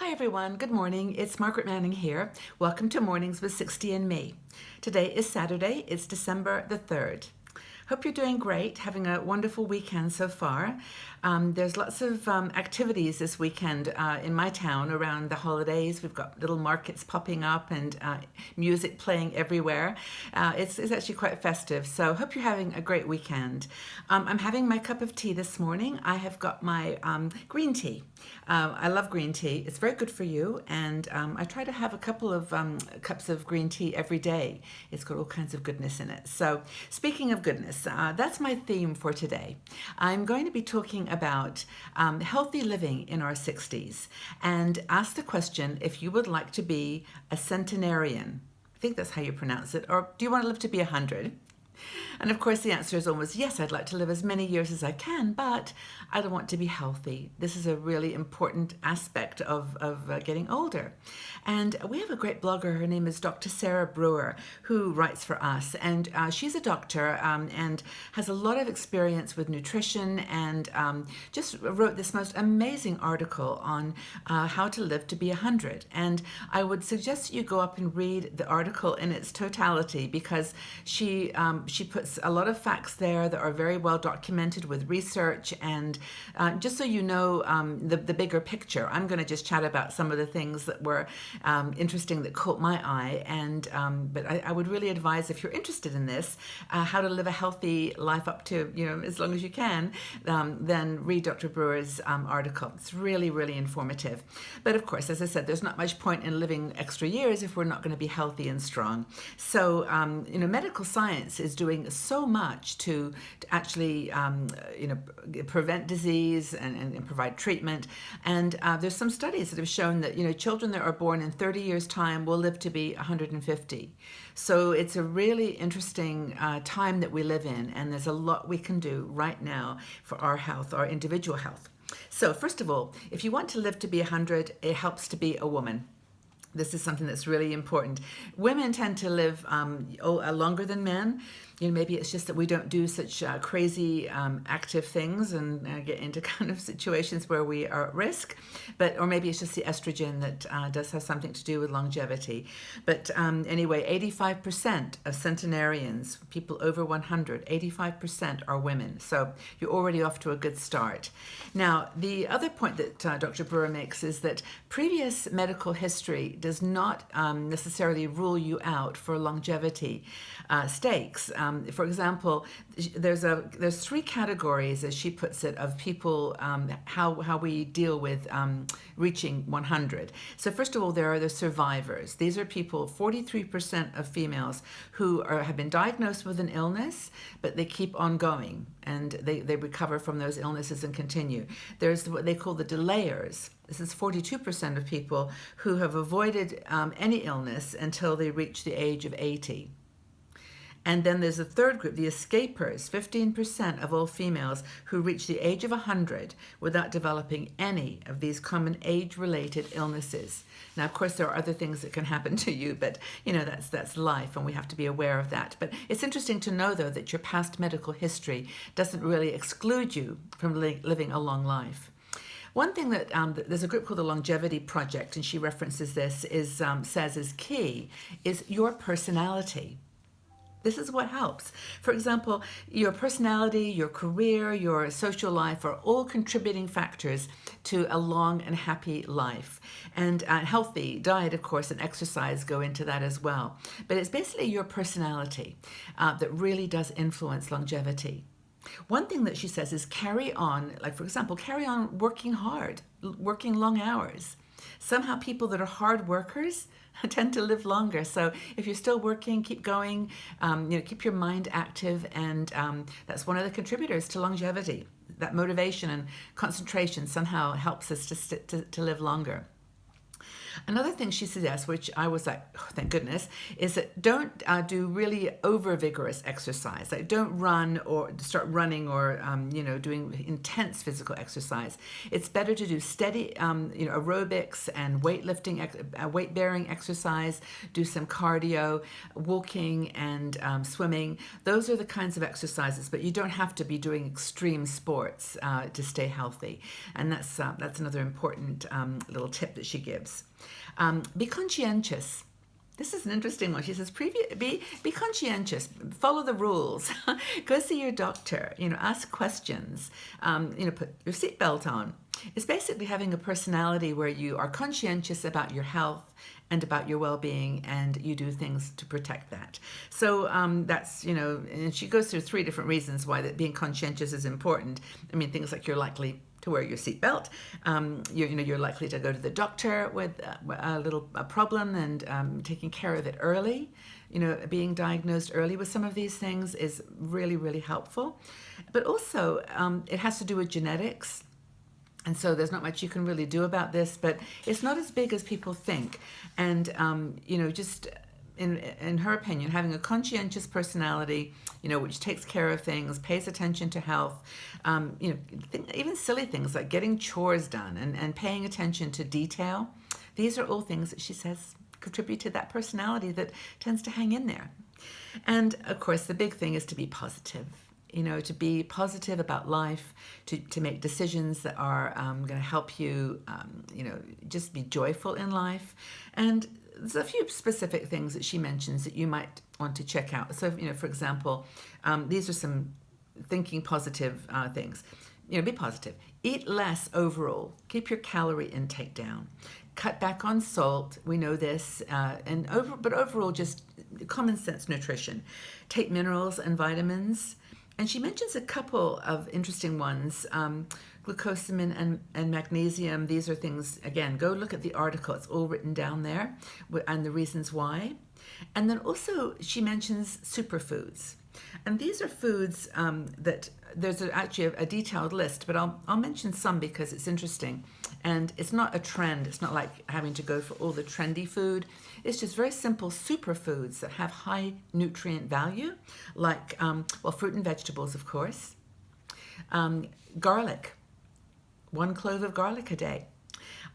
Hi everyone, good morning. It's Margaret Manning here. Welcome to Mornings with 60 and Me. Today is Saturday, it's December the 3rd. Hope you're doing great, having a wonderful weekend so far. There's lots of activities this weekend in my town around the holidays. We've got little markets popping up and music playing everywhere. It's actually quite festive, so hope you're having a great weekend. I'm having my cup of tea this morning. I have got my green tea. I love green tea. It's very good for you, and I try to have a couple of cups of green tea every day. It's got all kinds of goodness in it. So speaking of goodness, that's my theme for today. I'm going to be talking about healthy living in our 60s and ask the question if you would like to be a centenarian. I think that's how you pronounce it. Or do you want to live to be 100? And of course, the answer is always yes, I'd like to live as many years as I can, but I don't want to be healthy. This is a really important aspect of getting older. And we have a great blogger. Her name is Dr. Sarah Brewer, who writes for us. And she's a doctor and has a lot of experience with nutrition and just wrote this most amazing article on how to live to be 100. And I would suggest you go up and read the article in its totality because she puts a lot of facts there that are very well documented with research. And just so you know the bigger picture, I'm going to just chat about some of the things that were interesting that caught my eye. And but I would really advise, if you're interested in this, how to live a healthy life up to, as long as you can, then read Dr. Brewer's article. It's really, really informative. But of course, as I said, there's not much point in living extra years if we're not going to be healthy and strong. So, medical science is doing so much to actually, prevent disease and provide treatment. And there's some studies that have shown that, children that are born in 30 years' time will live to be 150. So it's a really interesting time that we live in, and there's a lot we can do right now for our health, our individual health. So first of all, if you want to live to be 100, it helps to be a woman. This is something that's really important. Women tend to live longer than men. Maybe it's just that we don't do such crazy active things and get into kind of situations where we are at risk. Or maybe it's just the estrogen that does have something to do with longevity. But anyway, 85% of centenarians, people over 100, 85% are women. So you're already off to a good start. Now, the other point that Dr. Brewer makes is that previous medical history does not necessarily rule you out for longevity stakes. For example, there's three categories, as she puts it, of people, how we deal with reaching 100. So first of all, there are the survivors. These are people, 43% of females who have been diagnosed with an illness, but they keep on going and they recover from those illnesses and continue. There's what they call the delayers. This is 42% of people who have avoided any illness until they reach the age of 80. And then there's a third group, the escapers, 15% of all females who reach the age of 100 without developing any of these common age-related illnesses. Now, of course, there are other things that can happen to you, but, that's life, and we have to be aware of that. But it's interesting to know, though, that your past medical history doesn't really exclude you from living a long life. One thing that there's a group called the Longevity Project, and she references this, says is key, is your personality. This is what helps. For example, your personality, your career, your social life are all contributing factors to a long and happy life. And healthy diet, of course, and exercise go into that as well. But it's basically your personality that really does influence longevity. One thing that she says is carry on working hard, working long hours. Somehow people that are hard workers tend to live longer. So if you're still working, keep going, keep your mind active, and that's one of the contributors to longevity. That motivation and concentration somehow helps us to live longer. Another thing she suggests, which I was like, oh, thank goodness, is that don't do really over vigorous exercise. Like don't run or start running or doing intense physical exercise. It's better to do steady aerobics and weightlifting, weight bearing exercise. Do some cardio, walking and swimming. Those are the kinds of exercises, but you don't have to be doing extreme sports to stay healthy. And that's another important little tip that she gives. Be conscientious. This is an interesting one. She says, be conscientious, follow the rules, go see your doctor, ask questions, put your seatbelt on. It's basically having a personality where you are conscientious about your health and about your well-being, and you do things to protect that. So that's, and she goes through 3 different reasons why that being conscientious is important. I mean, things like you're likely to wear your seatbelt. You're likely to go to the doctor with a problem and taking care of it early. Being diagnosed early with some of these things is really, really helpful. But also, it has to do with genetics. And so there's not much you can really do about this, but it's not as big as people think. And, just in her opinion, having a conscientious personality, which takes care of things, pays attention to health, even silly things like getting chores done and paying attention to detail. These are all things that she says contribute to that personality that tends to hang in there. And of course, the big thing is to be positive. To be positive about life, to make decisions that are going to help you, just be joyful in life. And there's a few specific things that she mentions that you might want to check out. So, for example, these are some thinking positive things. Be positive. Eat less overall. Keep your calorie intake down. Cut back on salt. We know this. But overall, just common sense nutrition. Take minerals and vitamins. And she mentions a couple of interesting ones, glucosamine and magnesium. These are things, again, go look at the article. It's all written down there and the reasons why. And then also she mentions superfoods. And these are foods that there's actually a detailed list, but I'll mention some because it's interesting. And it's not a trend. It's not like having to go for all the trendy food. It's just very simple superfoods that have high nutrient value, like, fruit and vegetables, of course. Garlic, 1 clove of garlic a day.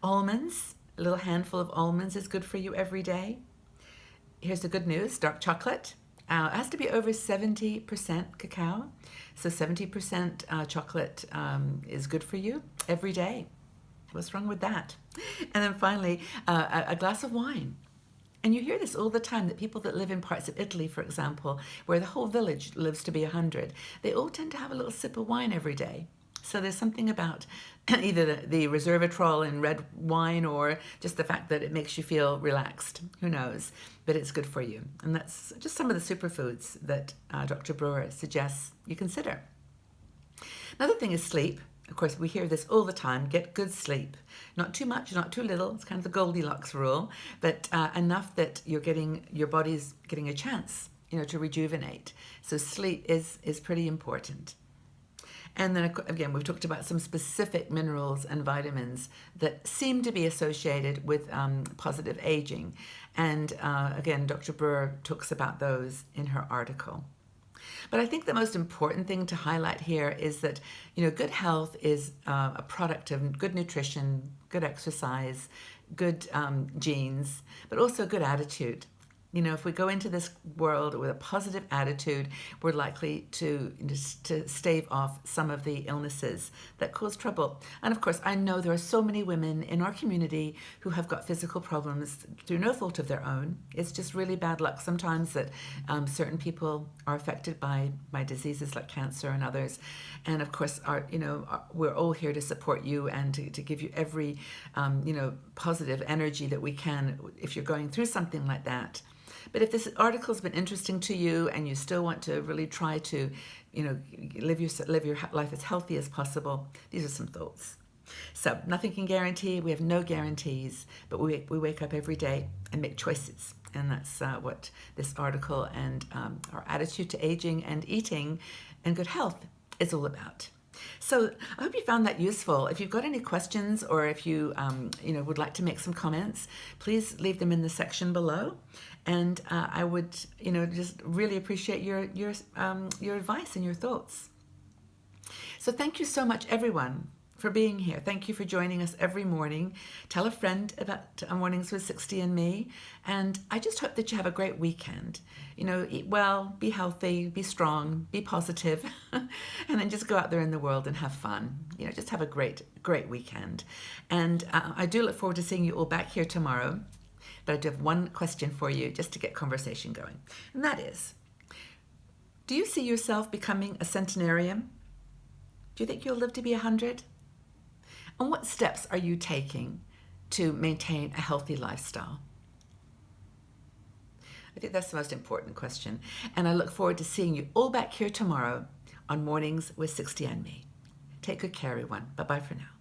Almonds, a little handful of almonds is good for you every day. Here's the good news, dark chocolate. It has to be over 70% cacao. So 70% chocolate is good for you every day. What's wrong with that? And then finally, a glass of wine. And you hear this all the time, that people that live in parts of Italy, for example, where the whole village lives to be 100, they all tend to have a little sip of wine every day. So there's something about either the resveratrol in red wine or just the fact that it makes you feel relaxed. Who knows? But it's good for you. And that's just some of the superfoods that Dr. Brewer suggests you consider. Another thing is sleep. Of course, we hear this all the time, get good sleep. Not too much, not too little. It's kind of the Goldilocks rule, but enough that your body's getting a chance, to rejuvenate. So sleep is pretty important. And then again, we've talked about some specific minerals and vitamins that seem to be associated with positive aging. And again, Dr. Brewer talks about those in her article. But I think the most important thing to highlight here is that, good health is a product of good nutrition, good exercise, good genes, but also good attitude. If we go into this world with a positive attitude, we're likely to stave off some of the illnesses that cause trouble. And of course, I know there are so many women in our community who have got physical problems through no fault of their own. It's just really bad luck sometimes that certain people are affected by diseases like cancer and others. And of course, we're all here to support you and to give you every, positive energy that we can if you're going through something like that. But if this article's been interesting to you and you still want to really try to, live your life as healthy as possible, these are some thoughts. So nothing can guarantee. We have no guarantees, but we wake up every day and make choices. And that's what this article and our attitude to aging and eating and good health is all about. So I hope you found that useful. If you've got any questions or if you, would like to make some comments, please leave them in the section below. And I would, just really appreciate your advice and your thoughts. So thank you so much, everyone, for being here. Thank you for joining us every morning. Tell a friend about Mornings with 60 and Me. And I just hope that you have a great weekend. Eat well, be healthy, be strong, be positive, and then just go out there in the world and have fun. Just have a great, great weekend. And I do look forward to seeing you all back here tomorrow. But I do have one question for you just to get conversation going. And that is, do you see yourself becoming a centenarian? Do you think you'll live to be 100? And what steps are you taking to maintain a healthy lifestyle? I think that's the most important question. And I look forward to seeing you all back here tomorrow on Mornings with 60 and Me. Take good care, everyone. Bye-bye for now.